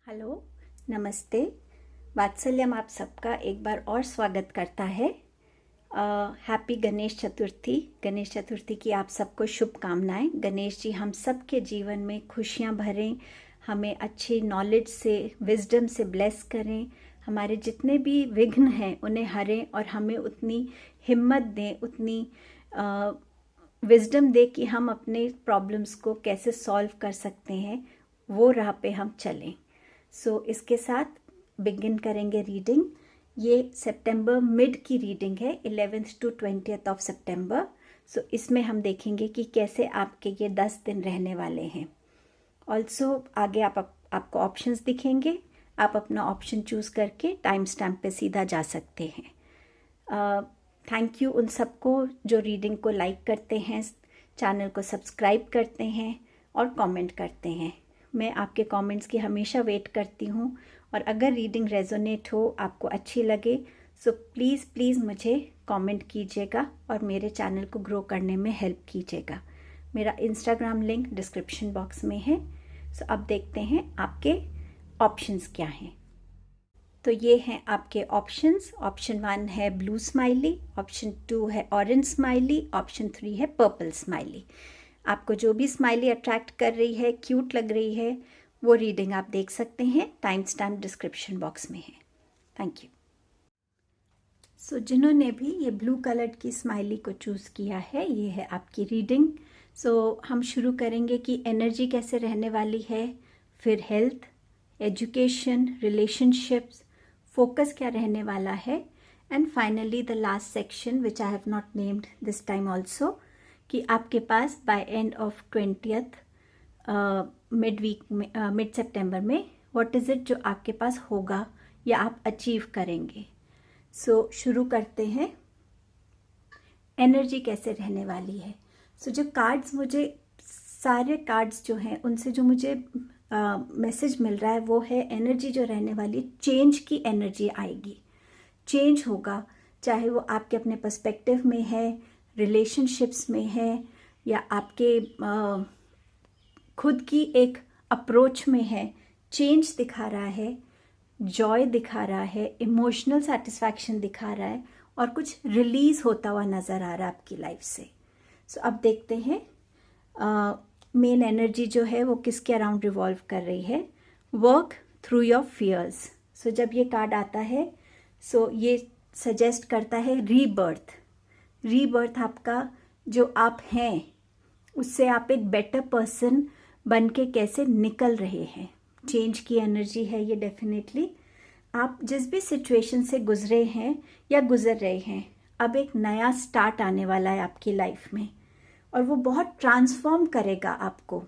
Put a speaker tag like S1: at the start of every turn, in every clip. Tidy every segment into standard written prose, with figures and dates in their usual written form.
S1: Hello, नमस्ते। वात्सल्यम आप सबका एक बार और स्वागत करता है। हैप्पी गणेश चतुर्थी। गणेश चतुर्थी की आप सबको शुभकामनाएं। गणेश जी हम सब के जीवन में खुशियां भरें, हमें अच्छी नॉलेज से, विजडम से ब्लेस करें, हमारे जितने भी विघ्न हैं उन्हें हरें और हमें उतनी हिम्मत दें, उतनी विजडम दे कि हम अपने प्रॉब्लम्स को कैसे सॉल्व कर सकते हैं, वो राह पे हम चलें। इसके साथ बिगिन करेंगे रीडिंग। ये सितंबर मिड की रीडिंग है, 11th to 20th ऑफ सितंबर। इसमें हम देखेंगे कि कैसे आपके ये 10 दिन रहने वाले हैं। ऑल्सो आगे आपको ऑप्शंस दिखेंगे, आप अपना ऑप्शन चूज़ करके टाइम स्टैम्प पे सीधा जा सकते हैं। थैंक यू उन सबको जो रीडिंग को लाइक करते हैं, चैनल को सब्सक्राइब करते हैं और कमेंट करते हैं। मैं आपके कमेंट्स की हमेशा वेट करती हूँ और अगर रीडिंग रेजोनेट हो, आपको अच्छी लगे, सो प्लीज़ मुझे कमेंट कीजिएगा और मेरे चैनल को ग्रो करने में हेल्प कीजिएगा। मेरा इंस्टाग्राम लिंक डिस्क्रिप्शन बॉक्स में है। अब देखते हैं आपके ऑप्शंस क्या हैं। तो ये हैं आपके ऑप्शंस। ऑप्शन 1 है ब्लू स्माइली, ऑप्शन 2 है ऑरेंज स्माइली, ऑप्शन 3 है पर्पल स्माइली। आपको जो भी स्माइली अट्रैक्ट कर रही है, क्यूट लग रही है, वो रीडिंग आप देख सकते हैं। टाइम स्टैम्प डिस्क्रिप्शन बॉक्स में है। Thank you. जिन्होंने भी ये ब्लू कलर की स्माइली को चूज़ किया है, ये है आपकी रीडिंग। हम शुरू करेंगे कि एनर्जी कैसे रहने वाली है, फिर हेल्थ, एजुकेशन, रिलेशनशिप्स, फोकस क्या रहने वाला है, and finally the last section which I have not named this time also, कि आपके पास by end of 20th mid सितंबर में व्हाट इज़ इट जो आपके पास होगा या आप अचीव करेंगे। शुरू करते हैं। एनर्जी कैसे रहने वाली है। जो कार्ड्स मुझे, सारे कार्ड्स जो हैं उनसे जो मुझे मैसेज मिल रहा है वो है एनर्जी जो रहने वाली, चेंज की एनर्जी आएगी, चेंज होगा, चाहे वो आपके अपने पर्सपेक्टिव में है, रिलेशनशिप्स में है, या आपके खुद की एक अप्रोच में है। चेंज दिखा रहा है, जॉय दिखा रहा है, इमोशनल सेटिस्फैक्शन दिखा रहा है और कुछ रिलीज होता हुआ नज़र आ रहा है आपकी लाइफ से। अब देखते हैं मेन एनर्जी जो है वो किसके अराउंड रिवॉल्व कर रही है। Work through your fears. जब ये कार्ड आता है ये सजेस्ट करता है रीबर्थ। रीबर्थ आपका जो आप हैं उससे आप एक बेटर पर्सन बन के कैसे निकल रहे हैं। चेंज की एनर्जी है ये डेफिनेटली। आप जिस भी सिचुएशन से गुजरे हैं या गुजर रहे हैं, अब एक नया स्टार्ट आने वाला है आपकी लाइफ में और वो बहुत ट्रांसफॉर्म करेगा आपको।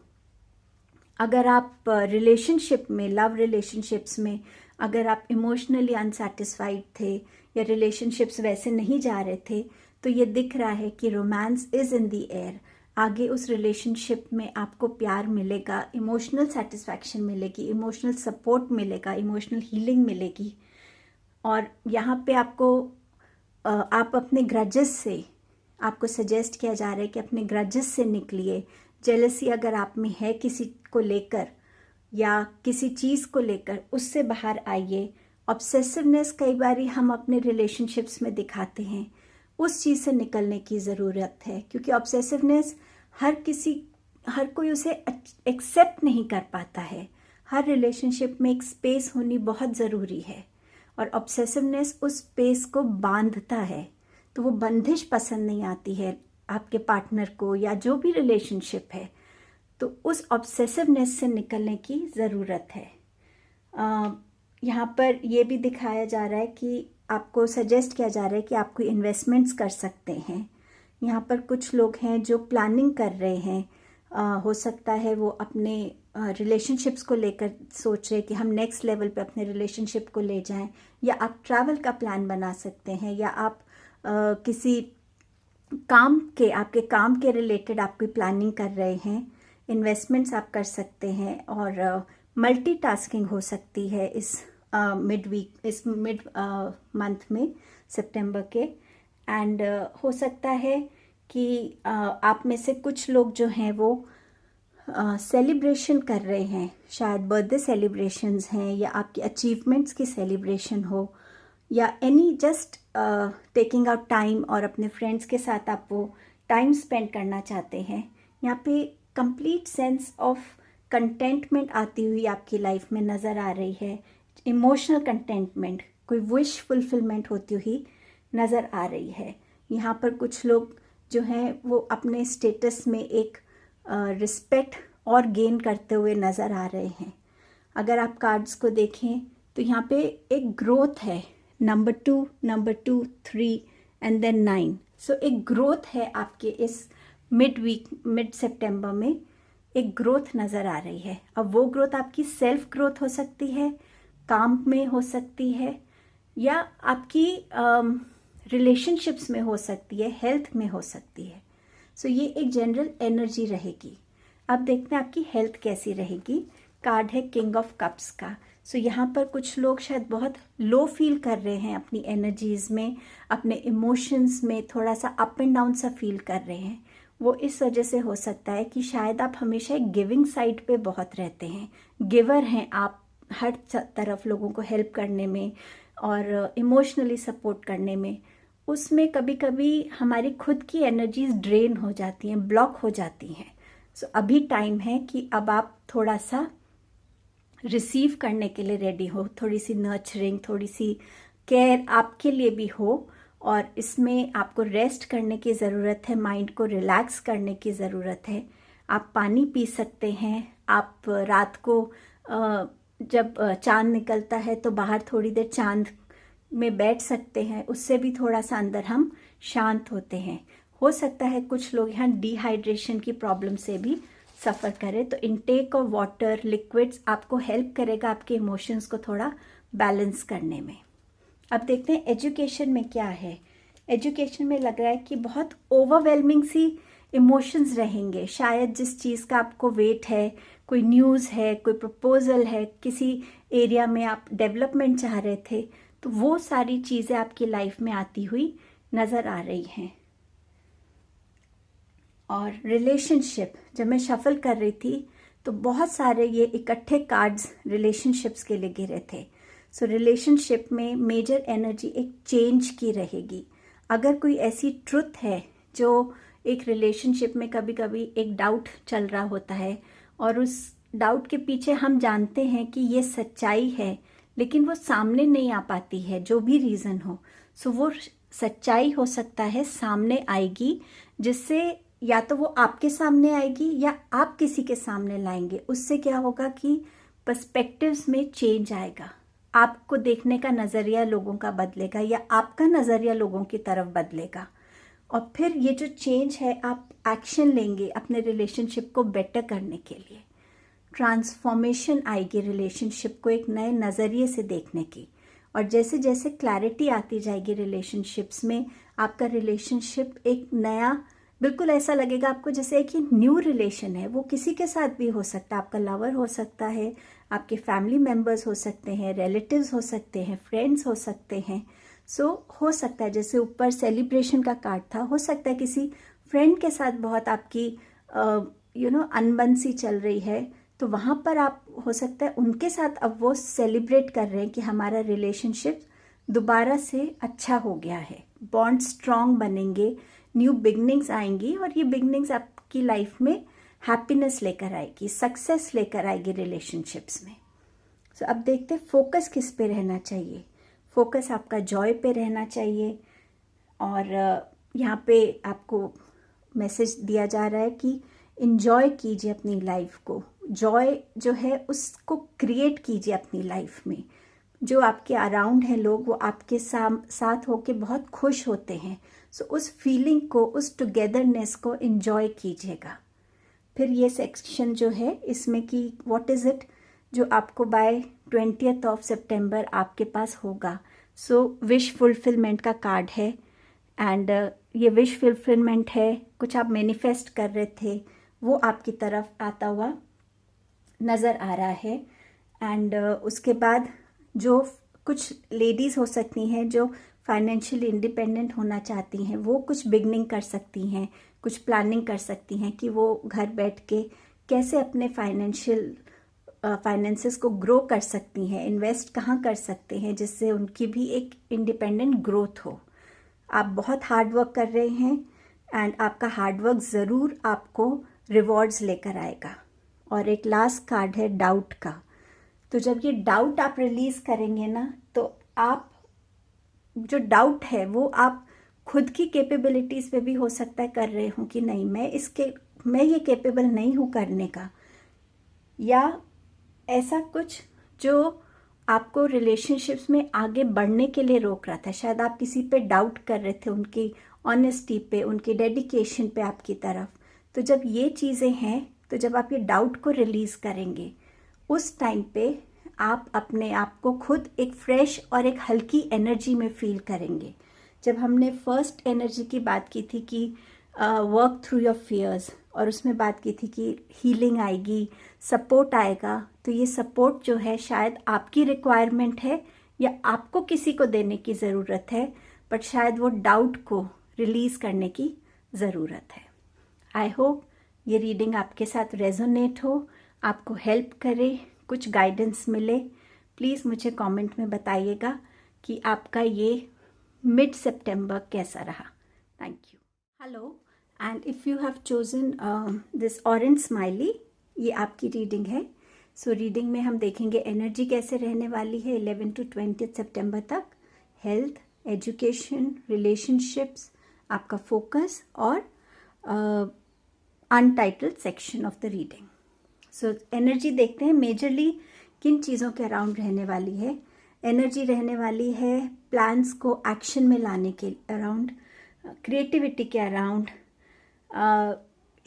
S1: अगर आप रिलेशनशिप में, लव रिलेशनशिप्स में अगर आप इमोशनली अनसेटिस्फाइड थे या रिलेशनशिप्स वैसे नहीं जा रहे थे, तो ये दिख रहा है कि romance is in the air. आगे उस रिलेशनशिप में आपको प्यार मिलेगा, इमोशनल सेटिस्फैक्शन मिलेगी, इमोशनल सपोर्ट मिलेगा, इमोशनल हीलिंग मिलेगी। और यहाँ पे आपको आप अपने ग्रजेस से, आपको सजेस्ट किया जा रहा है कि अपने ग्रजेस से निकलिए। जेलसी अगर आप में है किसी को लेकर या किसी चीज़ को लेकर, उससे बाहर आइए। ऑब्सेसिवनेस कई बार हम अपने रिलेशनशिप्स में दिखाते हैं, उस चीज़ से निकलने की ज़रूरत है, क्योंकि ऑब्सेसिवनेस हर कोई उसे एक्सेप्ट नहीं कर पाता है। हर रिलेशनशिप में एक स्पेस होनी बहुत ज़रूरी है और ऑब्सेसिवनेस उस स्पेस को बांधता है, तो वो बंदिश पसंद नहीं आती है आपके पार्टनर को या जो भी रिलेशनशिप है। तो उस ऑब्सेसिवनेस से निकलने की ज़रूरत है। यहाँ पर ये भी दिखाया जा रहा है कि आपको सजेस्ट किया जा रहा है कि आप कोई इन्वेस्टमेंट्स कर सकते हैं। यहाँ पर कुछ लोग हैं जो प्लानिंग कर रहे हैं। हो सकता है वो अपने रिलेशनशिप्स को लेकर सोच रहे कि हम नेक्स्ट लेवल पे अपने रिलेशनशिप को ले जाएं, या आप ट्रैवल का प्लान बना सकते हैं, या आप किसी आपके काम के रिलेटेड आप कोई प्लानिंग कर रहे हैं। इन्वेस्टमेंट्स आप कर सकते हैं और मल्टीटास्किंग हो सकती है इस मिड मंथ में, सितंबर के। एंड हो सकता है कि आप में से कुछ लोग जो हैं वो सेलिब्रेशन कर रहे हैं, शायद बर्थडे सेलिब्रेशंस हैं या आपकी अचीवमेंट्स की सेलिब्रेशन हो, या any just taking out time और अपने फ्रेंड्स के साथ आप वो टाइम स्पेंड करना चाहते हैं, यहाँ पे कंप्लीट सेंस ऑफ कंटेंटमेंट आती हुई आपकी लाइफ में नज़र आ रही है। इमोशनल कंटेंटमेंट, कोई विश फुलफिलमेंट होती हुई नज़र आ रही है। यहाँ पर कुछ लोग जो हैं वो अपने स्टेटस में एक रिस्पेक्ट और गेन करते हुए नज़र आ रहे हैं। अगर आप कार्ड्स को देखें तो यहाँ पे एक ग्रोथ है, नंबर 2, 3 एंड देन 9। सो एक ग्रोथ है आपके इस मिड सितंबर में, एक ग्रोथ नज़र आ रही है। अब वो ग्रोथ आपकी सेल्फ ग्रोथ हो सकती है, काम में हो सकती है, या आपकी रिलेशनशिप्स में हो सकती है, हेल्थ में हो सकती है। सो ये एक जनरल एनर्जी रहेगी। अब देखते हैं आपकी हेल्थ कैसी रहेगी। कार्ड है किंग ऑफ कप्स का। सो यहाँ पर कुछ लोग शायद बहुत लो फील कर रहे हैं अपनी एनर्जीज में, अपने इमोशंस में थोड़ा सा अप एंड डाउन सा फील कर रहे हैं। वो इस वजह से हो सकता है कि शायद आप हमेशा एक गिविंग साइड पे बहुत रहते हैं, गिवर हैं आप, हर तरफ लोगों को हेल्प करने में और इमोशनली सपोर्ट करने में। उसमें कभी कभी हमारी खुद की एनर्जीज ड्रेन हो जाती हैं, ब्लॉक हो जाती हैं। सो अभी टाइम है कि अब आप थोड़ा सा रिसीव करने के लिए रेडी हो, थोड़ी सी नर्चरिंग, थोड़ी सी केयर आपके लिए भी हो, और इसमें आपको रेस्ट करने की ज़रूरत है, माइंड को रिलैक्स करने की ज़रूरत है। आप पानी पी सकते हैं, आप रात को जब चांद निकलता है तो बाहर थोड़ी देर चांद में बैठ सकते हैं, उससे भी थोड़ा सा अंदर हम शांत होते हैं। हो सकता है कुछ लोग यहाँ डिहाइड्रेशन की प्रॉब्लम से भी सफ़र करें, तो इनटेक ऑफ वाटर, लिक्विड्स आपको हेल्प करेगा आपके इमोशंस को थोड़ा बैलेंस करने में। अब देखते हैं एजुकेशन में क्या है। एजुकेशन में लग रहा है कि बहुत ओवरवेलमिंग सी इमोशंस रहेंगे। शायद जिस चीज़ का आपको वेट है, कोई न्यूज़ है, कोई प्रपोजल है, किसी एरिया में आप डेवलपमेंट चाह रहे थे, तो वो सारी चीज़ें आपकी लाइफ में आती हुई नज़र आ रही हैं। और रिलेशनशिप, जब मैं शफल कर रही थी तो बहुत सारे ये इकट्ठे कार्ड्स रिलेशनशिप्स के लिए गिरे थे। सो रिलेशनशिप में मेजर एनर्जी एक चेंज की रहेगी। अगर कोई ऐसी ट्रुथ है जो एक रिलेशनशिप में कभी कभी एक डाउट चल रहा होता है, और उस डाउट के पीछे हम जानते हैं कि ये सच्चाई है, लेकिन वो सामने नहीं आ पाती है, जो भी रीज़न हो। सो वो सच्चाई हो सकता है सामने आएगी, जिससे या तो वो आपके सामने आएगी या आप किसी के सामने लाएंगे। उससे क्या होगा कि पर्सपेक्टिव्स में चेंज आएगा, आपको देखने का नज़रिया लोगों का बदलेगा, या आपका नज़रिया लोगों की तरफ बदलेगा। और फिर ये जो चेंज है, आप एक्शन लेंगे अपने रिलेशनशिप को बेटर करने के लिए। ट्रांसफॉर्मेशन आएगी रिलेशनशिप को एक नए नज़रिए से देखने की। और जैसे जैसे क्लैरिटी आती जाएगी रिलेशनशिप्स में, आपका रिलेशनशिप एक नया, बिल्कुल ऐसा लगेगा आपको जैसे एक न्यू रिलेशन है। वो किसी के साथ भी हो सकता है, आपका लवर हो सकता है, आपके फैमिली मेम्बर्स हो सकते हैं, रिलेटिव्स हो सकते हैं, फ्रेंड्स हो सकते हैं। सो हो सकता है जैसे ऊपर सेलिब्रेशन का कार्ड था, हो सकता है किसी फ्रेंड के साथ बहुत आपकी अनबन सी चल रही है, तो वहाँ पर आप हो सकता है उनके साथ अब वो सेलिब्रेट कर रहे हैं कि हमारा रिलेशनशिप दोबारा से अच्छा हो गया है, बॉन्ड स्ट्रॉन्ग बनेंगे, न्यू बिगनिंग्स आएंगी, और ये बिगनिंग्स आपकी लाइफ में हैप्पीनेस लेकर आएगी, सक्सेस लेकर आएगी रिलेशनशिप्स में। सो अब देखते हैं फोकस किस पे रहना चाहिए। फोकस आपका जॉय पे रहना चाहिए। और यहाँ पे आपको मैसेज दिया जा रहा है कि इंजॉय कीजिए अपनी लाइफ को, जॉय जो है उसको क्रिएट कीजिए अपनी लाइफ में। जो आपके अराउंड हैं लोग, वो आपके साथ होके बहुत खुश होते हैं। सो उस फीलिंग को, उस टुगेदरनेस को एंजॉय कीजिएगा। फिर ये सेक्शन जो है इसमें कि व्हाट इज़ इट जो आपको बाय 20th of September आपके पास होगा। सो विश फुलफिलमेंट का कार्ड है, एंड ये विश फुलफिलमेंट है, कुछ आप मैनिफेस्ट कर रहे थे वो आपकी तरफ आता हुआ नज़र आ रहा है। एंड उसके बाद जो कुछ लेडीज़ हो सकती हैं जो फाइनेंशियली इंडिपेंडेंट होना चाहती हैं, वो कुछ बिगनिंग कर सकती हैं, कुछ प्लानिंग कर सकती हैं कि वो घर बैठ के कैसे अपने फाइनेंसेस को ग्रो कर सकती हैं, इन्वेस्ट कहाँ कर सकते हैं जिससे उनकी भी एक इंडिपेंडेंट ग्रोथ हो। आप बहुत हार्ड वर्क कर रहे हैं एंड आपका हार्ड वर्क ज़रूर आपको रिवॉर्ड्स लेकर आएगा। और एक लास्ट कार्ड है डाउट का। तो जब ये डाउट आप रिलीज़ करेंगे ना, तो आप जो डाउट है वो आप खुद की कैपेबिलिटीज़ पे भी हो सकता है कर रहे हो कि नहीं, मैं ये कैपेबल नहीं हूँ करने का, या ऐसा कुछ जो आपको रिलेशनशिप्स में आगे बढ़ने के लिए रोक रहा था। शायद आप किसी पे डाउट कर रहे थे, उनकी ऑनेस्टी पे, उनकी डेडिकेशन पे आपकी तरफ। तो जब ये चीज़ें हैं, तो जब आप ये डाउट को रिलीज़ करेंगे, उस टाइम पे आप अपने आप को खुद एक फ्रेश और एक हल्की एनर्जी में फील करेंगे। जब हमने फर्स्ट एनर्जी की बात की थी कि वर्क थ्रू योर फियर्स, और उसमें बात की थी कि हीलिंग आएगी, सपोर्ट आएगा, तो ये सपोर्ट जो है शायद आपकी रिक्वायरमेंट है या आपको किसी को देने की ज़रूरत है, बट शायद वो डाउट को रिलीज़ करने की ज़रूरत है। आई होप ये रीडिंग आपके साथ रेजोनेट हो, आपको हेल्प करे, कुछ गाइडेंस मिले। प्लीज़ मुझे कमेंट में बताइएगा कि आपका ये मिड सितंबर कैसा रहा। Thank you. Hello, and if you have chosen this orange smiley, ये आपकी रीडिंग है। सो रीडिंग में हम देखेंगे एनर्जी कैसे रहने वाली है 11 to 20 सितंबर तक, हेल्थ, एजुकेशन, रिलेशनशिप्स, आपका फोकस और untitled section of the reading. So energy देखते हैं मेजरली किन चीज़ों के अराउंड रहने वाली है। एनर्जी रहने वाली है प्लान्स को एक्शन में लाने के अराउंड, क्रिएटिविटी के अराउंड।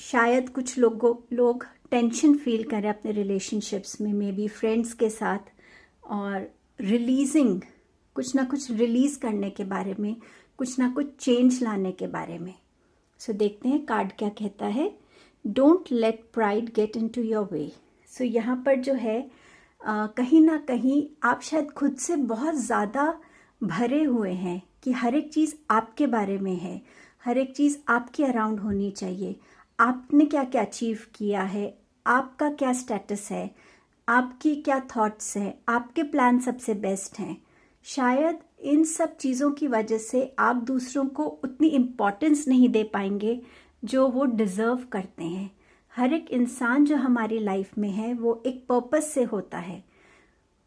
S1: शायद कुछ लोग टेंशन फील करें अपने रिलेशनशिप्स में, मे बी फ्रेंड्स के साथ, और रिलीजिंग, कुछ ना कुछ रिलीज़ करने के बारे में, कुछ ना कुछ चेंज लाने के बारे में। सो देखते हैं कार्ड क्या कहता है। Don't let pride get into your way. So यहाँ पर जो है कहीं ना कहीं आप शायद खुद से बहुत ज़्यादा भरे हुए हैं कि हर एक चीज़ आपके बारे में है, हर एक चीज़ आपके अराउंड होनी चाहिए। आपने क्या क्या अचीव किया है, आपका क्या स्टेटस है, आपकी क्या थॉट्स हैं, आपके प्लान सबसे बेस्ट हैं। शायद इन सब चीज़ों की वजह से आप दूसरों को उतनी इम्पोर्टेंस नहीं दे पाएंगे जो वो डिज़र्व करते हैं। हर एक इंसान जो हमारी लाइफ में है वो एक पर्पस से होता है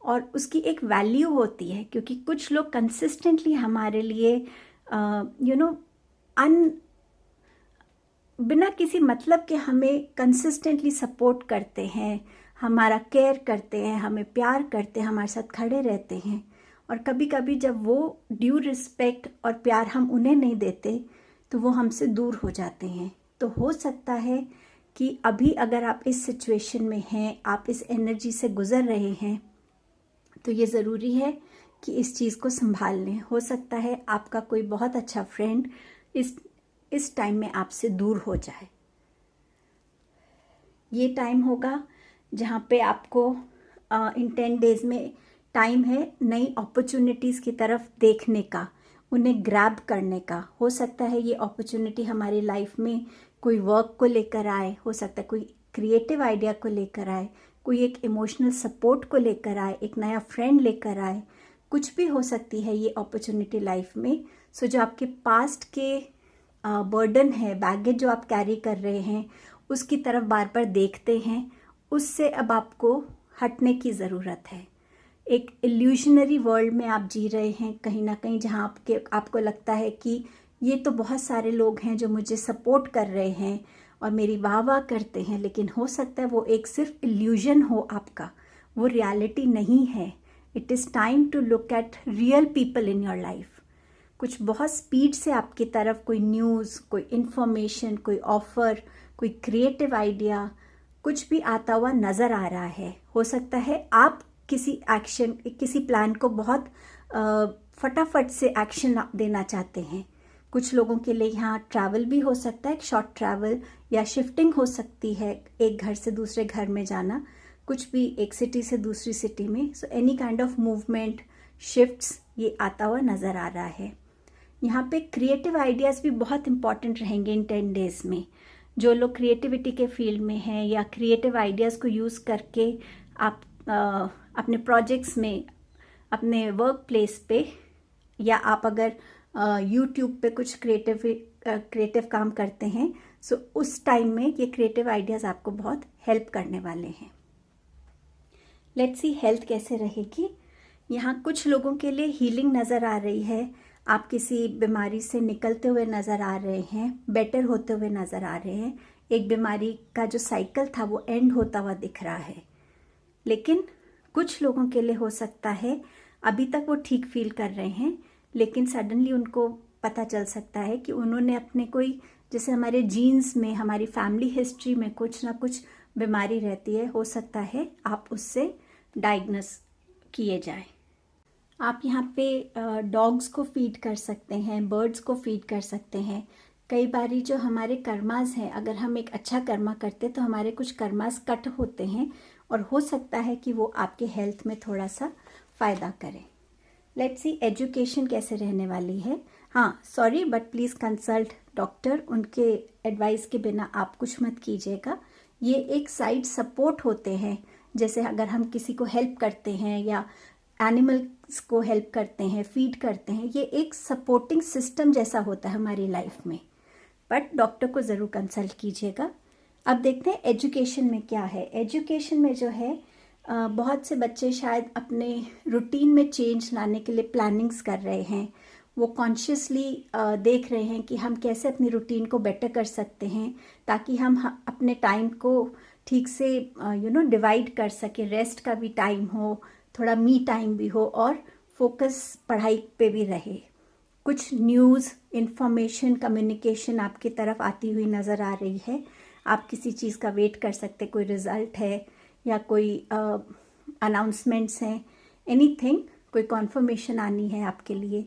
S1: और उसकी एक वैल्यू होती है, क्योंकि कुछ लोग कंसिस्टेंटली हमारे लिए बिना किसी मतलब के हमें कंसिस्टेंटली सपोर्ट करते हैं, हमारा केयर करते हैं, हमें प्यार करते हैं, हमारे साथ खड़े रहते हैं। और कभी कभी जब वो ड्यू रिस्पेक्ट और प्यार हम उन्हें नहीं देते तो वो हमसे दूर हो जाते हैं। तो हो सकता है कि अभी अगर आप इस सिचुएशन में हैं, आप इस एनर्जी से गुज़र रहे हैं, तो ये ज़रूरी है कि इस चीज़ को संभाल लें। हो सकता है आपका कोई बहुत अच्छा फ्रेंड इस टाइम में आपसे दूर हो जाए। ये टाइम होगा जहाँ पे आपको इन 10 डेज़ में टाइम है नई अपॉर्चुनिटीज़ की तरफ देखने का, उन्हें ग्रैब करने का। हो सकता है ये अपॉर्चुनिटी हमारी लाइफ में कोई वर्क को लेकर आए, हो सकता है कोई क्रिएटिव आइडिया को लेकर आए, कोई एक इमोशनल सपोर्ट को लेकर आए, एक नया फ्रेंड लेकर आए, कुछ भी हो सकती है ये अपॉर्चुनिटी लाइफ में। सो जो आपके पास्ट के बर्डन है, बैगेज जो आप कैरी कर रहे हैं, उसकी तरफ बार बार देखते हैं, उससे अब आपको हटने की ज़रूरत है। एक इल्यूशनरी वर्ल्ड में आप जी रहे हैं कहीं ना कहीं, जहाँ आपको लगता है कि ये तो बहुत सारे लोग हैं जो मुझे सपोर्ट कर रहे हैं और मेरी वाह वाह करते हैं, लेकिन हो सकता है वो एक सिर्फ इल्यूजन हो आपका, वो रियलिटी नहीं है। It is time to look at real people in your life. कुछ बहुत स्पीड से आपकी तरफ कोई न्यूज़, कोई इन्फॉर्मेशन, कोई ऑफ़र, कोई क्रिएटिव आइडिया, कुछ भी आता हुआ नज़र आ रहा है। हो सकता है आप किसी प्लान को बहुत फटाफट से एक्शन देना चाहते हैं। कुछ लोगों के लिए यहाँ ट्रैवल भी हो सकता है, शॉर्ट ट्रैवल, या शिफ्टिंग हो सकती है, एक घर से दूसरे घर में जाना, कुछ भी एक सिटी से दूसरी सिटी में। So any kind of movement, shifts, ये आता हुआ नज़र आ रहा है। यहाँ पे क्रिएटिव आइडियाज़ भी बहुत इंपॉर्टेंट रहेंगे इन 10 डेज़ में। जो लोग क्रिएटिविटी के फील्ड में हैं या क्रिएटिव आइडियाज़ को यूज़ करके आप अपने प्रोजेक्ट्स में, अपने वर्क प्लेस पे, या आप अगर यूट्यूब पे कुछ क्रिएटिव काम करते हैं, सो उस टाइम में ये क्रिएटिव आइडियाज़ आपको बहुत हेल्प करने वाले हैं। लेट्स सी हेल्थ कैसे रहेगी। यहाँ कुछ लोगों के लिए हीलिंग नज़र आ रही है, आप किसी बीमारी से निकलते हुए नज़र आ रहे हैं, बेटर होते हुए नज़र आ रहे हैं। एक बीमारी का जो साइकिल था वो एंड होता हुआ दिख रहा है। लेकिन कुछ लोगों के लिए हो सकता है अभी तक वो ठीक फील कर रहे हैं, लेकिन सडनली उनको पता चल सकता है कि उन्होंने अपने कोई, जैसे हमारे जीन्स में, हमारी फैमिली हिस्ट्री में कुछ ना कुछ बीमारी रहती है, हो सकता है आप उससे डायग्नोस किए जाए। आप यहाँ पे डॉग्स को फीड कर सकते हैं, बर्ड्स को फीड कर सकते हैं। कई बारी जो हमारे कर्मास हैं, अगर हम एक अच्छा कर्मा करते तो हमारे कुछ कर्मास कट होते हैं और हो सकता है कि वो आपके हेल्थ में थोड़ा सा फ़ायदा करें। लेट्स सी एजुकेशन कैसे रहने वाली है। हाँ, sorry but please consult doctor, उनके एडवाइस के बिना आप कुछ मत कीजिएगा। ये एक साइड सपोर्ट होते हैं, जैसे अगर हम किसी को हेल्प करते हैं या एनिमल्स को हेल्प करते हैं, फीड करते हैं, ये एक सपोर्टिंग सिस्टम जैसा होता है हमारी लाइफ में। बट डॉक्टर को ज़रूर कंसल्ट कीजिएगा। अब देखते हैं एजुकेशन में क्या है। एजुकेशन में जो है बहुत से बच्चे शायद अपने रूटीन में चेंज लाने के लिए प्लानिंग्स कर रहे हैं। वो कॉन्शियसली देख रहे हैं कि हम कैसे अपनी रूटीन को बेटर कर सकते हैं, ताकि हम अपने टाइम को ठीक से डिवाइड कर सके। रेस्ट का भी टाइम हो, थोड़ा मी टाइम भी हो और फोकस पढ़ाई पे भी रहे। कुछ न्यूज़, इंफॉर्मेशन, कम्युनिकेशन आपकी तरफ आती हुई नज़र आ रही है। आप किसी चीज़ का वेट कर सकते, कोई रिज़ल्ट है या कोई अनाउंसमेंट्स हैं, एनीथिंग, कोई कॉन्फर्मेशन आनी है आपके लिए।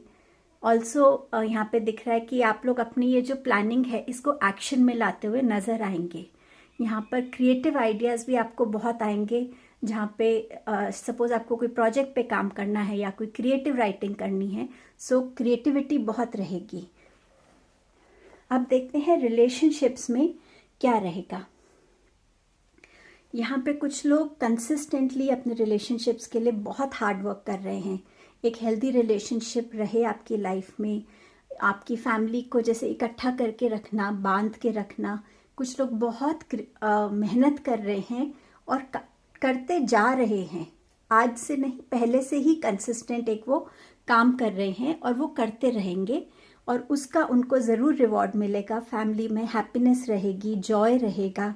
S1: ऑल्सो यहाँ पे दिख रहा है कि आप लोग अपनी ये जो प्लानिंग है इसको एक्शन में लाते हुए नज़र आएंगे। यहाँ पर क्रिएटिव आइडियाज़ भी आपको बहुत आएंगे, जहाँ पे सपोज़ आपको कोई प्रोजेक्ट पे काम करना है या कोई क्रिएटिव राइटिंग करनी है, सो क्रिएटिविटी बहुत रहेगी। अब देखते हैं रिलेशनशिप्स में क्या रहेगा। यहाँ पे कुछ लोग कंसिस्टेंटली अपने रिलेशनशिप्स के लिए बहुत हार्ड वर्क कर रहे हैं। एक हेल्दी रिलेशनशिप रहे आपकी लाइफ में, आपकी फैमिली को जैसे इकट्ठा करके रखना, बांध के रखना। कुछ लोग बहुत मेहनत कर रहे हैं और करते जा रहे हैं, आज से नहीं पहले से ही कंसिस्टेंट एक वो काम कर रहे हैं और वो करते रहेंगे और उसका उनको ज़रूर रिवॉर्ड मिलेगा। फैमिली में हैप्पीनेस रहेगी, जॉय रहेगा।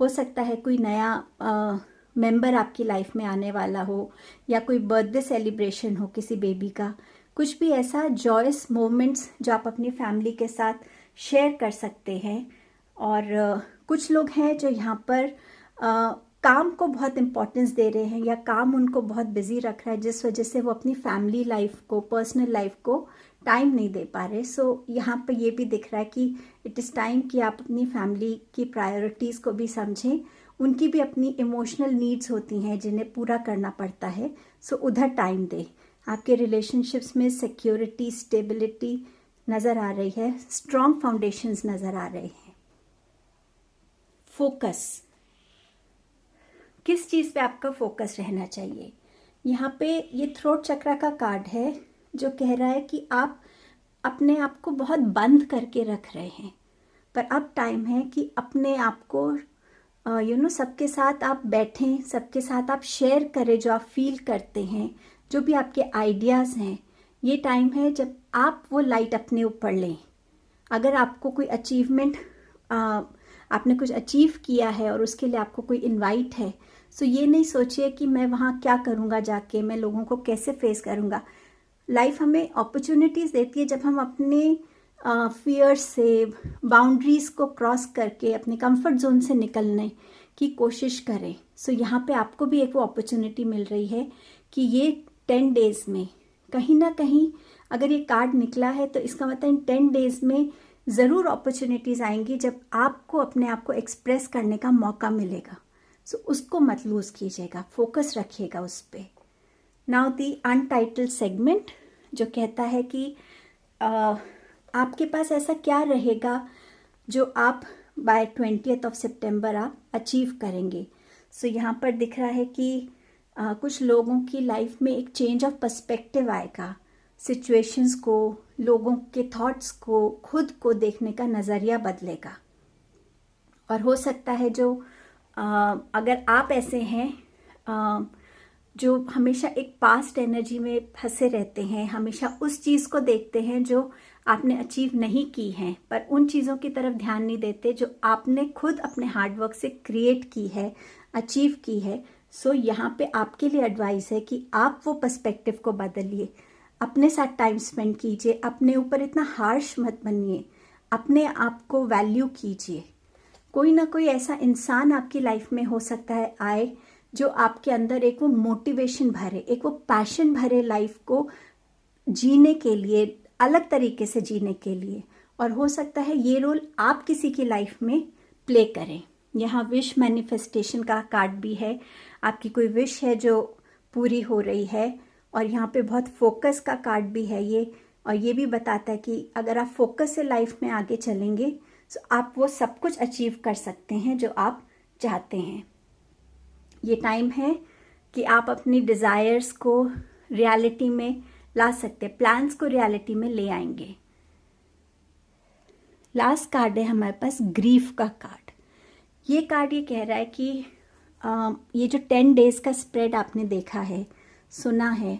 S1: हो सकता है कोई नया मेंबर आपकी लाइफ में आने वाला हो या कोई बर्थडे सेलिब्रेशन हो किसी बेबी का, कुछ भी ऐसा जॉयस मोमेंट्स जो आप अपनी फैमिली के साथ शेयर कर सकते हैं। और कुछ लोग हैं जो यहाँ पर काम को बहुत इम्पोर्टेंस दे रहे हैं या काम उनको बहुत बिजी रख रहा है, जिस वजह से वो अपनी फैमिली लाइफ को, पर्सनल लाइफ को टाइम नहीं दे पा रहे। सो यहाँ पर ये भी दिख रहा है कि इट इज़ टाइम कि आप अपनी फैमिली की प्रायोरिटीज़ को भी समझें। उनकी भी अपनी इमोशनल नीड्स होती हैं जिन्हें पूरा करना पड़ता है, सो उधर टाइम दें। आपके रिलेशनशिप्स में सिक्योरिटी, स्टेबिलिटी नज़र आ रही है, स्ट्रॉन्ग फाउंडेशंस नज़र आ रहे हैं। फोकस, किस चीज़ पे आपका फोकस रहना चाहिए। यहाँ पे ये थ्रोट चक्रा का कार्ड है जो कह रहा है कि आप अपने आप को बहुत बंद करके रख रहे हैं, पर अब टाइम है कि अपने आप को सबके साथ आप बैठें, सबके साथ आप शेयर करें जो आप फील करते हैं, जो भी आपके आइडियाज़ हैं। ये टाइम है जब आप वो लाइट अपने ऊपर लें। अगर आपको कोई अचीवमेंट, आपने कुछ अचीव किया है और उसके लिए आपको कोई इनवाइट है, सो ये नहीं सोचिए कि मैं वहाँ क्या करूँगा जाके, मैं लोगों को कैसे फेस करूँगा। लाइफ हमें अपॉर्चुनिटीज़ देती है जब हम अपने फियर से, बाउंड्रीज़ को क्रॉस करके अपने कंफर्ट जोन से निकलने की कोशिश करें। सो यहाँ पे आपको भी एक वो अपॉर्चुनिटी मिल रही है कि ये 10 डेज़ में कहीं ना कहीं, अगर ये कार्ड निकला है तो इसका मतलब इन 10 डेज़ में ज़रूर अपॉर्चुनिटीज़ आएंगी जब आपको अपने आप को एक्सप्रेस करने का मौका मिलेगा। सो उसको मत लूज़ कीजिएगा, फोकस रखिएगा उस पर। नाउ दी अनटाइटल्ड सेगमेंट जो कहता है कि आपके पास ऐसा क्या रहेगा जो आप बाय 20th ऑफ सितंबर आप अचीव करेंगे। सो यहाँ पर दिख रहा है कि कुछ लोगों की लाइफ में एक चेंज ऑफ पर्सपेक्टिव आएगा, सिचुएशंस को, लोगों के थॉट्स को, खुद को देखने का नज़रिया बदलेगा। और हो सकता है जो अगर आप ऐसे हैं जो हमेशा एक पास्ट एनर्जी में फंसे रहते हैं, हमेशा उस चीज़ को देखते हैं जो आपने अचीव नहीं की है, पर उन चीज़ों की तरफ ध्यान नहीं देते जो आपने खुद अपने हार्डवर्क से क्रिएट की है, अचीव की है। सो यहाँ पे आपके लिए एडवाइस है कि आप वो पर्सपेक्टिव को बदलिए, अपने साथ टाइम स्पेंड कीजिए, अपने ऊपर इतना हार्श मत बनिए, अपने आप को वैल्यू कीजिए। कोई ना कोई ऐसा इंसान आपकी लाइफ में हो सकता है आए जो आपके अंदर एक वो मोटिवेशन भरे, एक वो पैशन भरे लाइफ को जीने के लिए, अलग तरीके से जीने के लिए। और हो सकता है ये रोल आप किसी की लाइफ में प्ले करें। यहाँ विश मैनिफेस्टेशन का कार्ड भी है, आपकी कोई विश है जो पूरी हो रही है। और यहाँ पे बहुत फोकस का कार्ड भी है ये, और ये भी बताता है कि अगर आप फोकस से लाइफ में आगे चलेंगे तो आप वो सब कुछ अचीव कर सकते हैं जो आप चाहते हैं। ये टाइम है कि आप अपनी डिज़ायर्स को रियलिटी में ला सकते हैं, प्लान्स को रियलिटी में ले आएंगे। लास्ट कार्ड है हमारे पास ग्रीफ का कार्ड। ये कार्ड ये कह रहा है कि ये जो 10 डेज का स्प्रेड आपने देखा है, सुना है,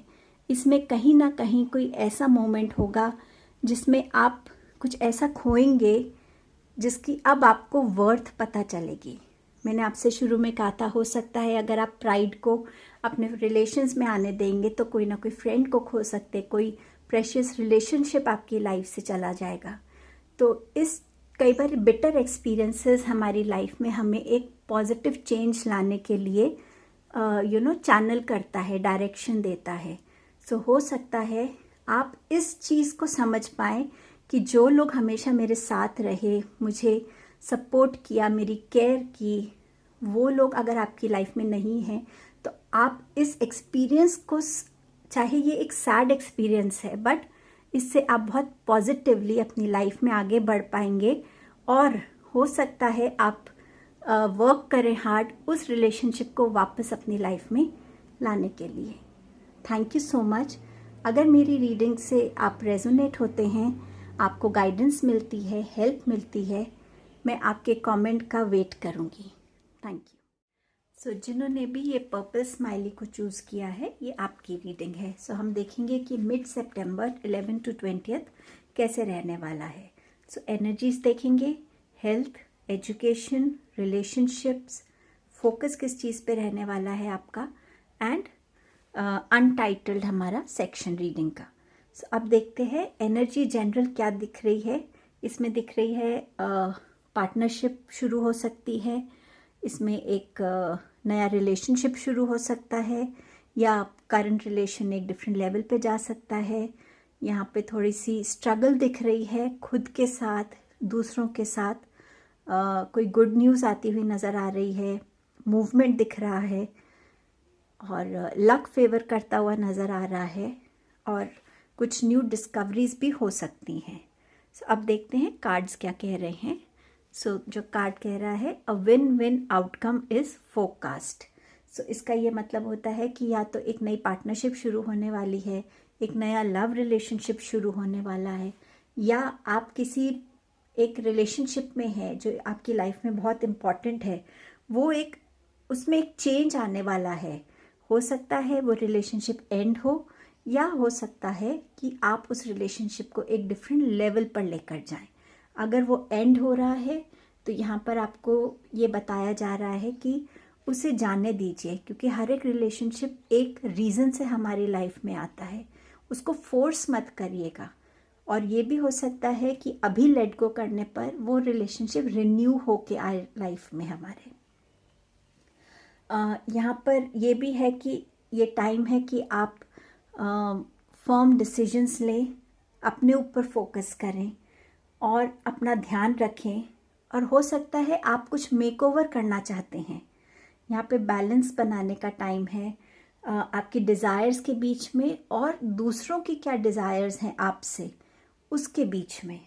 S1: इसमें कहीं ना कहीं कोई ऐसा मोमेंट होगा जिसमें आप कुछ ऐसा खोएंगे जिसकी अब आपको वर्थ पता चलेगी। मैंने आपसे शुरू में कहा था, हो सकता है अगर आप प्राइड को अपने रिलेशंस में आने देंगे तो कोई ना कोई फ्रेंड को खो सकते, कोई प्रेशियस रिलेशनशिप आपकी लाइफ से चला जाएगा। तो इस कई बार बिटर एक्सपीरियंसेस हमारी लाइफ में हमें एक पॉजिटिव चेंज लाने के लिए चैनल करता है, डायरेक्शन देता है। सो हो सकता है आप इस चीज़ को समझ पाएँ कि जो लोग हमेशा मेरे साथ रहे, मुझे सपोर्ट किया, मेरी केयर की, वो लोग अगर आपकी लाइफ में नहीं हैं तो आप इस एक्सपीरियंस को, चाहे ये एक सैड एक्सपीरियंस है, बट इससे आप बहुत पॉजिटिवली अपनी लाइफ में आगे बढ़ पाएंगे। और हो सकता है आप वर्क करें हार्ड उस रिलेशनशिप को वापस अपनी लाइफ में लाने के लिए। Thank you so much. अगर मेरी रीडिंग से आप रेजोनेट होते हैं, आपको गाइडेंस मिलती है, हेल्प मिलती है, मैं आपके कमेंट का वेट करूंगी। Thank you. सो जिन्होंने भी ये पर्पल स्माइली को चूज़ किया है, ये आपकी रीडिंग है। सो हम देखेंगे कि मिड सितंबर 11 to 20 कैसे रहने वाला है। सो एनर्जीज देखेंगे, हेल्थ, एजुकेशन, रिलेशनशिप्स, फोकस किस चीज़ पे रहने वाला है आपका, एंड अनटाइटल्ड हमारा सेक्शन रीडिंग का। सो अब देखते हैं एनर्जी जनरल क्या दिख रही है। इसमें दिख रही है पार्टनरशिप शुरू हो सकती है, इसमें एक नया रिलेशनशिप शुरू हो सकता है, या करंट रिलेशन एक डिफरेंट लेवल पे जा सकता है। यहाँ पे थोड़ी सी स्ट्रगल दिख रही है खुद के साथ, दूसरों के साथ। कोई गुड न्यूज़ आती हुई नज़र आ रही है, मूवमेंट दिख रहा है, और लक फेवर करता हुआ नज़र आ रहा है, और कुछ न्यू डिस्कवरीज भी हो सकती हैं। सो अब देखते हैं कार्ड्स क्या कह रहे हैं। सो जो कार्ड कह रहा है, a win win outcome is forecast. So इसका ये मतलब होता है कि या तो एक नई पार्टनरशिप शुरू होने वाली है, एक नया लव रिलेशनशिप शुरू होने वाला है, या आप किसी एक रिलेशनशिप में है जो आपकी लाइफ में बहुत इम्पॉर्टेंट है, वो एक उसमें एक चेंज आने वाला है। हो सकता है वो रिलेशनशिप एंड हो, या हो सकता है कि आप उस रिलेशनशिप को एक डिफरेंट लेवल पर लेकर जाएं। अगर वो एंड हो रहा है तो यहाँ पर आपको ये बताया जा रहा है कि उसे जाने दीजिए, क्योंकि हर एक रिलेशनशिप एक रीज़न से हमारी लाइफ में आता है, उसको फोर्स मत करिएगा। और ये भी हो सकता है कि अभी लेट गो करने पर वो रिलेशनशिप रिन्यू होके आए लाइफ में हमारे। यहाँ पर ये भी है कि ये टाइम है कि आप फर्म डिसीजंस लें, अपने ऊपर फोकस करें और अपना ध्यान रखें। और हो सकता है आप कुछ मेकओवर करना चाहते हैं, यहाँ पे बैलेंस बनाने का टाइम है आपकी डिज़ायर्स के बीच में और दूसरों की क्या डिज़ायर्स हैं आपसे, उसके बीच में।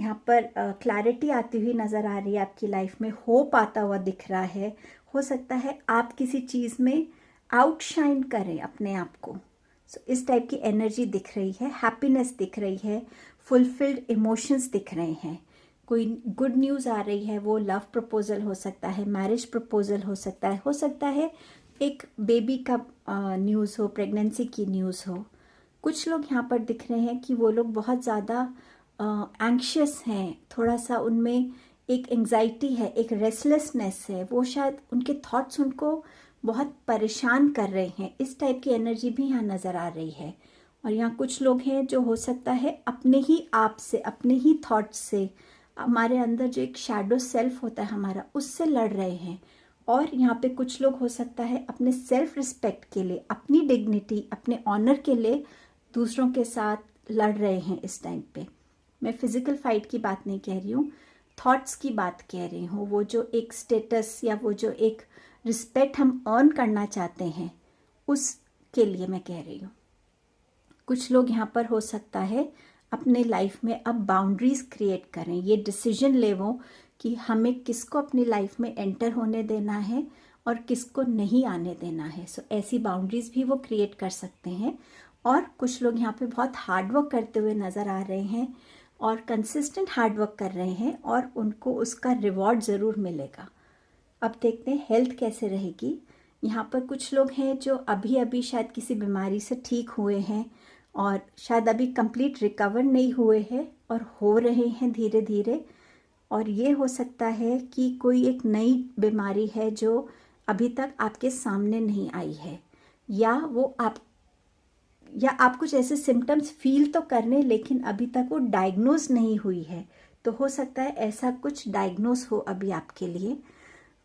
S1: यहाँ पर क्लैरिटी आती हुई नज़र आ रही है आपकी लाइफ में, होप आता हुआ दिख रहा है। हो सकता है आप किसी चीज़ में आउटशाइन करें अपने आप को। सो इस टाइप की एनर्जी दिख रही है, हैप्पीनेस दिख रही है, फुलफिल्ड इमोशंस दिख रहे हैं। कोई गुड न्यूज़ आ रही है, वो लव प्रपोजल हो सकता है, मैरिज प्रपोजल हो सकता है एक बेबी का न्यूज़ हो, प्रेगनेंसी की न्यूज़ हो। कुछ लोग यहाँ पर दिख रहे हैं कि वो लोग बहुत ज़्यादा एंग्शियस हैं, थोड़ा सा उनमें एक एंग्जाइटी है, एक रेस्टलेसनेस है, वो शायद उनके थॉट्स उनको बहुत परेशान कर रहे हैं। इस टाइप की एनर्जी भी यहाँ नज़र आ रही है। और यहाँ कुछ लोग हैं जो हो सकता है अपने ही आप से, अपने ही थॉट्स से, हमारे अंदर जो एक शैडो सेल्फ होता है हमारा, उससे लड़ रहे हैं। और यहाँ पे कुछ लोग हो सकता है अपने सेल्फ रिस्पेक्ट के लिए, अपनी डिग्निटी, अपने ऑनर के लिए दूसरों के साथ लड़ रहे हैं इस टाइम पे। मैं फिजिकल फाइट की बात नहीं कह रही हूँ, थॉट्स की बात कह रही हूँ। वो जो एक स्टेटस या वो जो एक रिस्पेक्ट हम अर्न करना चाहते हैं, उसके लिए मैं कह रही हूँ। कुछ लोग यहाँ पर हो सकता है अपने लाइफ में अब बाउंड्रीज क्रिएट करें, ये डिसीजन ले वो कि हमें किसको अपनी लाइफ में एंटर होने देना है और किसको नहीं आने देना है। सो ऐसी बाउंड्रीज भी वो क्रिएट कर सकते हैं। और कुछ लोग यहाँ पे बहुत हार्डवर्क करते हुए नज़र आ रहे हैं और कंसिस्टेंट हार्डवर्क कर रहे हैं और उनको उसका रिवॉर्ड ज़रूर मिलेगा। अब देखते हैं हेल्थ कैसे रहेगी। यहाँ पर कुछ लोग हैं जो अभी अभी शायद किसी बीमारी से ठीक हुए हैं और शायद अभी कंप्लीट रिकवर नहीं हुए हैं और हो रहे हैं धीरे धीरे। और ये हो सकता है कि कोई एक नई बीमारी है जो अभी तक आपके सामने नहीं आई है, या आप कुछ ऐसे सिम्टम्स फील तो करने, लेकिन अभी तक वो डायग्नोज नहीं हुई है। तो हो सकता है ऐसा कुछ डायग्नोज हो अभी आपके लिए।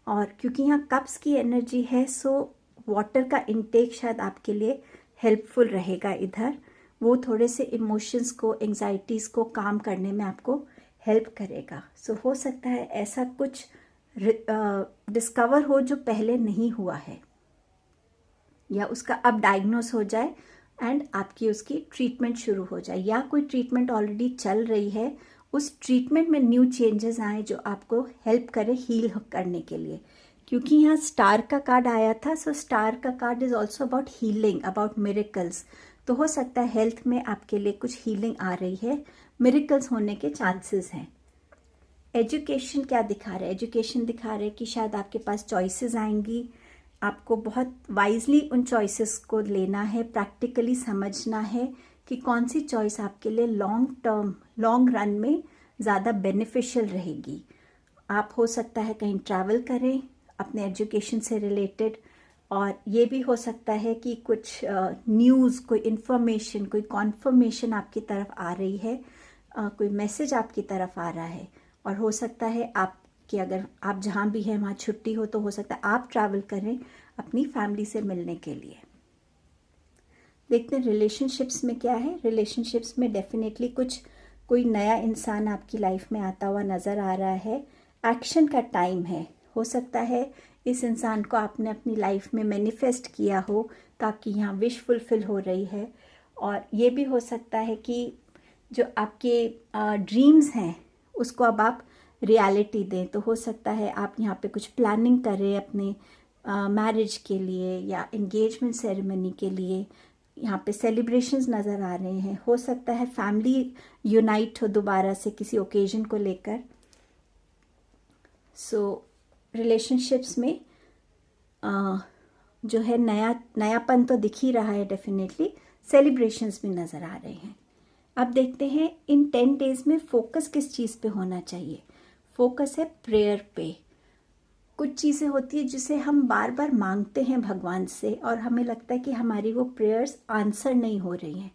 S1: और क्योंकि यहाँ कप्स की एनर्जी है, सो वाटर का इंटेक शायद आपके लिए हेल्पफुल रहेगा इधर। वो थोड़े से इमोशंस को, एंग्जाइटीज़ को काम करने में आपको हेल्प करेगा। सो हो सकता है ऐसा कुछ डिस्कवर हो जो पहले नहीं हुआ है, या उसका अब डायग्नोस हो जाए एंड आपकी उसकी ट्रीटमेंट शुरू हो जाए, या कोई ट्रीटमेंट ऑलरेडी चल रही है, उस ट्रीटमेंट में न्यू चेंजेस आए जो आपको हेल्प करे हील करने के लिए। क्योंकि यहाँ स्टार का कार्ड आया था, सो स्टार का card is also about healing, about miracles. तो हो सकता है हेल्थ में आपके लिए कुछ हीलिंग आ रही है, मिरेकल्स होने के चांसेस हैं। एजुकेशन क्या दिखा रहा है? एजुकेशन दिखा रहा है कि शायद आपके पास चॉइसेस आएंगी, आपको बहुत वाइजली उन चॉइसेस को लेना है, प्रैक्टिकली समझना है कि कौन सी चॉइस आपके लिए लॉन्ग टर्म, लॉन्ग रन में ज़्यादा बेनिफिशियल रहेगी। आप हो सकता है कहीं ट्रैवल करें अपने एजुकेशन से रिलेटेड, और ये भी हो सकता है कि कुछ न्यूज़, कोई इन्फॉर्मेशन, कोई कॉन्फर्मेशन आपकी तरफ आ रही है, कोई मैसेज आपकी तरफ आ रहा है। और हो सकता है कि अगर आप जहाँ भी हैं वहाँ छुट्टी हो, तो हो सकता है आप ट्रैवल करें अपनी फैमिली से मिलने के लिए। देखते हैं रिलेशनशिप्स में क्या है। रिलेशनशिप्स में डेफिनेटली कोई नया इंसान आपकी लाइफ में आता हुआ नज़र आ रहा है। एक्शन का टाइम है। हो सकता है इस इंसान को आपने अपनी लाइफ में मैनिफेस्ट किया हो, तो आपकी यहाँ विश फुलफिल हो रही है। और ये भी हो सकता है कि जो आपके ड्रीम्स हैं उसको अब आप रियलिटी दें। तो हो सकता है आप यहाँ पे कुछ प्लानिंग करें अपने मैरिज के लिए या एंगेजमेंट सेरेमनी के लिए। यहाँ पे सेलिब्रेशंस नज़र आ रहे हैं। हो सकता है फैमिली यूनाइट हो दोबारा से किसी ओकेजन को लेकर। सो रिलेशनशिप्स में जो है नयापन तो दिख ही रहा है डेफिनेटली। सेलिब्रेशंस भी नज़र आ रहे हैं। अब देखते हैं इन 10 डेज में फोकस किस चीज़ पे होना चाहिए। फोकस है प्रेयर पे। कुछ चीज़ें होती है जिसे हम बार बार मांगते हैं भगवान से, और हमें लगता है कि हमारी वो प्रेयर्स आंसर नहीं हो रही हैं।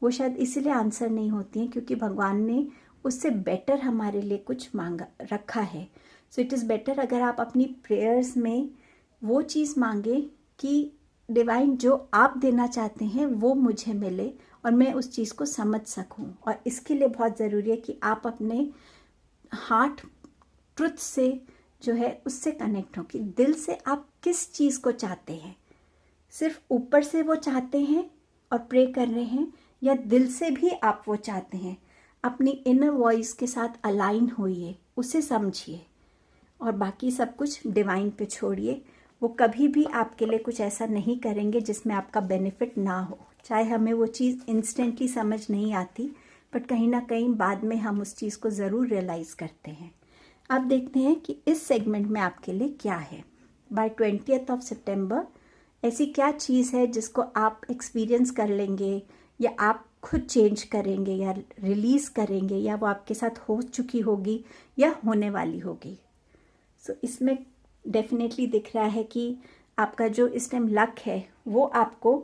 S1: वो शायद इसलिए आंसर नहीं होती हैं क्योंकि भगवान ने उससे बेटर हमारे लिए कुछ मांगा रखा है। सो इट इज़ बेटर अगर आप अपनी प्रेयर्स में वो चीज़ मांगे कि डिवाइन जो आप देना चाहते हैं वो मुझे मिले और मैं उस चीज़ को समझ सकूं। और इसके लिए बहुत ज़रूरी है कि आप अपने हार्ट ट्रुथ से जो है उससे कनेक्ट हो, कि दिल से आप किस चीज़ को चाहते हैं। सिर्फ ऊपर से वो चाहते हैं और प्रे कर रहे हैं, या दिल से भी आप वो चाहते हैं। अपनी इनर वॉइस के साथ अलाइन होइए, उसे समझिए और बाकी सब कुछ डिवाइन पे छोड़िए। वो कभी भी आपके लिए कुछ ऐसा नहीं करेंगे जिसमें आपका बेनिफिट ना हो। चाहे हमें वो चीज़ इंस्टेंटली समझ नहीं आती, बट कहीं ना कहीं बाद में हम उस चीज़ को ज़रूर रियलाइज़ करते हैं। अब देखते हैं कि इस सेगमेंट में आपके लिए क्या है। बाय 20th ऑफ सितंबर ऐसी क्या चीज़ है जिसको आप एक्सपीरियंस कर लेंगे, या आप खुद चेंज करेंगे, या रिलीज़ करेंगे, या वो आपके साथ हो चुकी होगी या होने वाली होगी। सो इसमें डेफिनेटली दिख रहा है कि आपका जो इस टाइम लक है वो आपको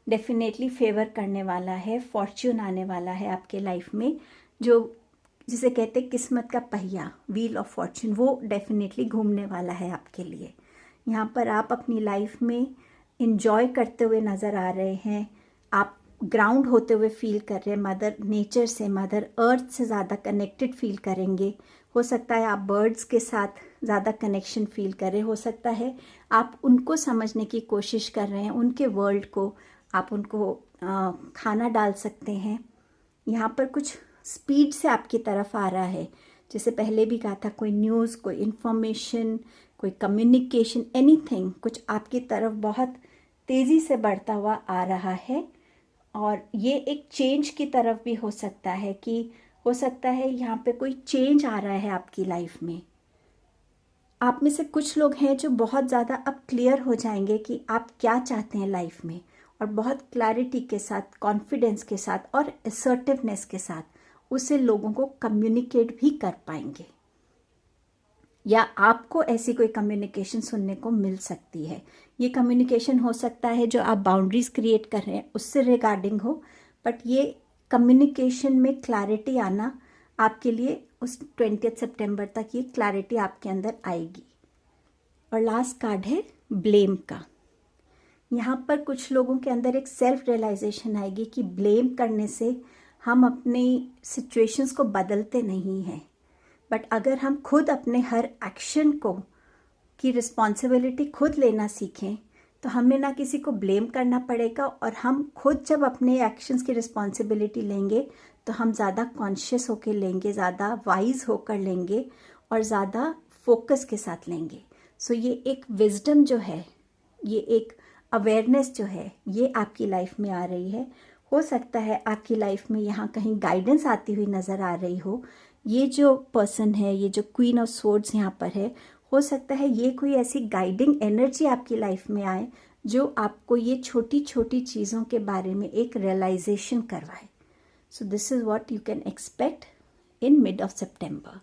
S1: डेफिनेटली फेवर करने वाला है, फॉर्च्यून आने वाला है आपके लाइफ में। जो जिसे कहते हैं किस्मत का पहिया, व्हील ऑफ फॉर्च्यून, वो डेफिनेटली घूमने वाला है आपके लिए। यहाँ पर आप अपनी लाइफ में इंजॉय करते हुए नज़र आ रहे हैं, आप ग्राउंड होते हुए फील कर रहे हैं, मदर नेचर से, मदर अर्थ से ज़्यादा कनेक्टेड फील करेंगे। हो सकता है आप बर्ड्स के साथ ज़्यादा कनेक्शन फील कर रहे, हो सकता है आप उनको समझने की कोशिश कर रहे हैं, उनके वर्ल्ड को आप उनको खाना डाल सकते हैं। यहाँ पर कुछ स्पीड से आपकी तरफ आ रहा है, जैसे पहले भी कहा था, कोई न्यूज़, कोई इन्फॉर्मेशन, कोई कम्युनिकेशन, एनीथिंग, कुछ आपकी तरफ बहुत तेज़ी से बढ़ता हुआ आ रहा है। और ये एक चेंज की तरफ भी हो सकता है कि हो सकता है यहाँ पे कोई चेंज आ रहा है आपकी लाइफ में। आप में से कुछ लोग हैं जो बहुत ज़्यादा अब क्लियर हो जाएंगे कि आप क्या चाहते हैं लाइफ में, और बहुत क्लैरिटी के साथ, कॉन्फिडेंस के साथ और असर्टिवनेस के साथ उसे लोगों को कम्युनिकेट भी कर पाएंगे, या आपको ऐसी कोई कम्युनिकेशन सुनने को मिल सकती है। ये कम्युनिकेशन हो सकता है जो आप बाउंड्रीज क्रिएट कर रहे हैं उससे रिगार्डिंग हो, बट ये कम्युनिकेशन में क्लैरिटी आना आपके लिए उस 20 सितंबर तक ये क्लैरिटी आपके अंदर आएगी। और लास्ट कार्ड है ब्लेम का। यहाँ पर कुछ लोगों के अंदर एक सेल्फ रियलाइजेशन आएगी कि ब्लेम करने से हम अपनी सिचुएशंस को बदलते नहीं हैं, बट अगर हम खुद अपने हर एक्शन को की रिस्पॉन्सिबिलिटी खुद लेना सीखें तो हमें ना किसी को ब्लेम करना पड़ेगा, और हम खुद जब अपने एक्शंस की रिस्पॉन्सिबिलिटी लेंगे तो हम ज़्यादा कॉन्शियस होकर लेंगे, ज़्यादा वाइज होकर लेंगे और ज़्यादा फोकस के साथ लेंगे। सो ये एक विजडम जो है, ये एक अवेयरनेस जो है, ये आपकी लाइफ में आ रही है। हो सकता है आपकी लाइफ में यहाँ कहीं गाइडेंस आती हुई नज़र आ रही हो। ये जो पर्सन है, ये जो क्वीन ऑफ सोर्ड्स यहाँ पर है, हो सकता है ये कोई ऐसी गाइडिंग एनर्जी आपकी लाइफ में आए जो आपको ये छोटी छोटी चीज़ों के बारे में एक रियलाइजेशन करवाए। So this is what you can expect in mid of सितंबर।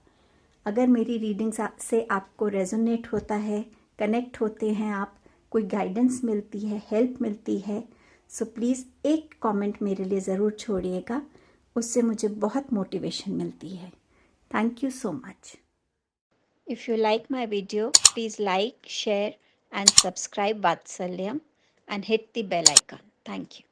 S1: अगर मेरी रीडिंग्स से आपको रेजोनेट होता है, कनेक्ट होते हैं आप, कोई गाइडेंस मिलती है, हेल्प मिलती है, सो प्लीज़ एक कमेंट मेरे लिए ज़रूर छोड़िएगा, उससे मुझे बहुत मोटिवेशन मिलती है। Thank you so much. If you like my video, please like, share and subscribe Vatsalyam and hit the bell icon. Thank you.